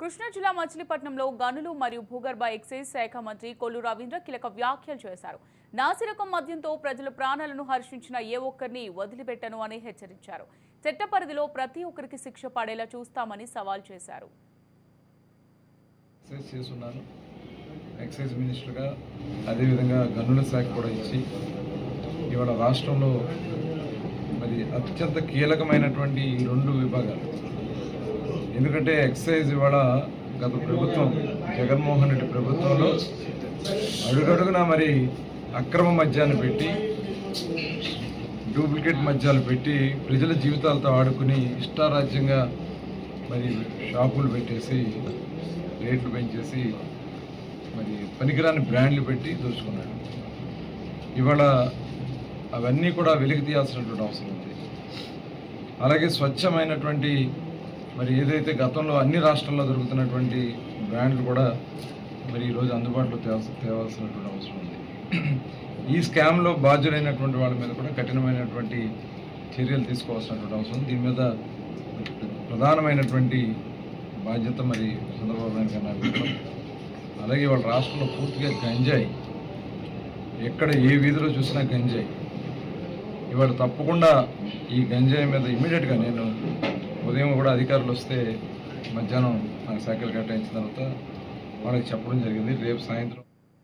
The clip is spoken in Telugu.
కృష్ణా జిల్లా మచిలీపట్నంలో గనులు మరియు భూగర్భ ఎక్సైజ్ శాఖ మంత్రి కొల్లు రవీంద్ర కీలక వ్యాఖ్యలు చేశారు. నాసిరకం మద్యంతో ప్రజల ప్రాణాలను హర్షించిన ఏ ఒక్కరిని వదిలిపెట్టను అని హెచ్చరించారు. చట్ట పరిధిలో ప్రతి ఒక్కరికి శిక్ష పడేలా చూస్తామని సవాల్ చేశారు. ఎక్సైజ్ మినిస్టర్గా అదేవిధంగా గనుల శాఖ కూడా ఇచ్చి ఇవాళ రాష్ట్రంలో మరి అత్యంత కీలకమైనటువంటి ఈ రెండు విభాగాలు. ఎందుకంటే ఎక్సైజ్ ఇవాళ గత ప్రభుత్వం జగన్మోహన్ రెడ్డి ప్రభుత్వంలో అడుగడుగునా మరి అక్రమ మద్యాన్ని పెట్టి డూప్లికేట్ మద్యాలు పెట్టి ప్రజల జీవితాలతో ఆడుకుని ఇష్టారాజ్యంగా మరి షాపులు పెట్టేసి రేట్లు పెంచేసి మరి పనికిరాని బ్రాండ్లు పెట్టి దోచుకున్నాడు. ఇవాళ అవన్నీ కూడా వెలికి తీయాల్సినటువంటి అవసరం ఉంది. అలాగే స్వచ్ఛమైనటువంటి మరి ఏదైతే గతంలో అన్ని రాష్ట్రాల్లో దొరుకుతున్నటువంటి బ్రాండ్లు కూడా మరి ఈరోజు అందుబాటులో తేవాల్సినటువంటి అవసరం ఉంది. ఈ స్కామ్లో బాధ్యులైనటువంటి వాళ్ళ మీద కూడా కఠినమైనటువంటి చర్యలు తీసుకోవాల్సినటువంటి అవసరం ఉంది. దీని మీద ప్రధానమైనటువంటి బాధ్యత మరి చంద్రబాబు నాయుడు గారు. అలాగే వాళ్ళ రాష్ట్రంలో పూర్తిగా గంజాయి, ఎక్కడ ఏ వీధిలో చూసినా గంజాయి. ఇవాళ తప్పకుండా ఈ గంజాయి మీద ఇమ్మీడియట్గా నేను ఉదయం కూడా అధికారులు వస్తే మధ్యాహ్నం నాకు శాఖలు కేటాయించిన తర్వాత వాళ్ళకి చెప్పడం జరిగింది. రేపు సాయంత్రం